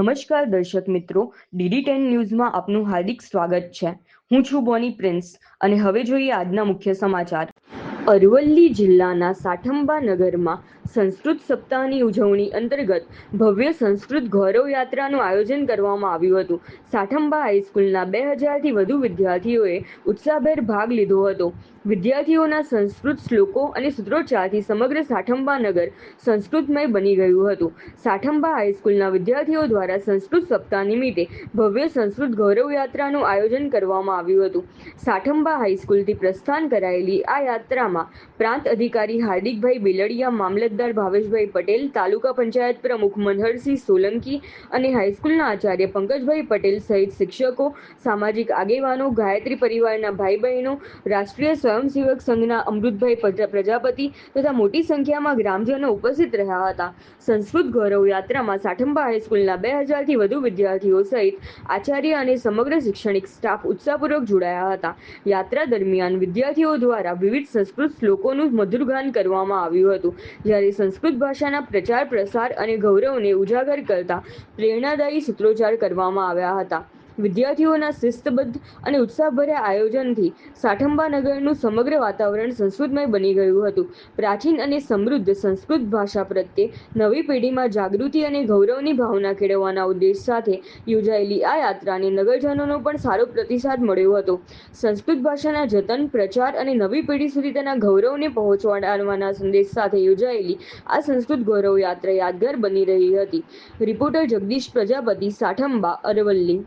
નમસ્કાર દર્શક મિત્રો, DD10 ન્યૂઝમાં આપનું હાર્દિક સ્વાગત છે। હું છું બોની પ્રિન્સ અને હવે જોઈએ આજના મુખ્ય સમાચાર। અરવલ્લી જિલ્લાના સાઠંબા નગરમાં સંસ્કૃત સપ્તાહની ઉજવણી અંતર્ગત ભવ્ય સંસ્કૃત ગૌરવ યાત્રાનું આયોજન કરવામાં આવ્યું હતું। સાઠંબા હાઈસ્કૂલના 2000થી વધુ વિદ્યાર્થીઓએ ઉત્સાહભેર ભાગ લીધો હતો। વિદ્યાર્થીઓના સંસ્કૃત શ્લોકો અને સૂત્રોચ્ચારથી સમગ્ર સાઠંબા નગર સંસ્કૃતમય બની ગયું હતું। સાઠંબા હાઈસ્કૂલના વિદ્યાર્થીઓ દ્વારા સંસ્કૃત સપ્તાહ નિમિત્તે ભવ્ય સંસ્કૃત ગૌરવ યાત્રાનું આયોજન કરવામાં આવ્યું હતું। સાઠંબા હાઈસ્કૂલથી પ્રસ્થાન કરાયેલી આ યાત્રામાં પ્રાંત અધિકારી હાર્દિકભાઈ બેલડિયા, મામલતદાર ભાવેશભાઈ પટેલ, તાલુકા પંચાયત પ્રમુખ મનહરસિંહ સોલંકી અને હાઈસ્કૂલના આચાર્ય પંકજભાઈ પટેલ સહિત શિક્ષકો, સામાજિક આગેવાનો, ગાયત્રી પરિવારના ભાઈ બહેનો, રાષ્ટ્રીય સ્વયંસેવક સંઘના અમૃતભાઈ પ્રજાપતિ તથા મોટી સંખ્યામાં ગ્રામજનો ઉપસ્થિત રહ્યા હતા। સંસ્કૃત ગૌરવ યાત્રામાં સાઠંબા હાઈસ્કૂલના 2000થી વધુ વિદ્યાર્થીઓ સહિત આચાર્ય અને સમગ્ર શૈક્ષણિક સ્ટાફ ઉત્સાહપૂર્વક જોડાયા હતા। યાત્રા દરમિયાન વિદ્યાર્થીઓ દ્વારા વિવિધ સંસ્કૃત શ્લોકોનું મધુરગાન કરવામાં આવ્યું હતું, જ્યારે સંસ્કૃત ભાષાના પ્રચાર પ્રસાર અને ગૌરવને ઉજાગર કરતા પ્રેરણાદાયી સૂત્રોચ્ચાર કરવામાં આવ્યા હતા। વિદ્યાર્થીઓના શિસ્તબદ્ધ અને ઉત્સાહભર્યા આયોજનથી સાઠંબા નગરનું સમગ્ર વાતાવરણ સંસ્કૃતમય બની ગયું હતું। પ્રાચીન અને સમૃદ્ધ સંસ્કૃત ભાષા પ્રત્યે નવી પેઢીમાં જાગૃતિ અને ગૌરવની ભાવના કેળવવાના ઉદ્દેશ સાથે યોજાયેલી આ યાત્રાને નગરજનોનો પણ સારો પ્રતિસાદ મળ્યો હતો। સંસ્કૃત ભાષાના જતન, પ્રચાર અને નવી પેઢી સુધી તેના ગૌરવને પહોંચાડવાના સંદેશ સાથે યોજાયેલી આ સંસ્કૃત ગૌરવ યાત્રા યાદગાર બની રહી હતી। રિપોર્ટર જગદીશ પ્રજાપતિ, સાઠંબા, અરવલ્લી।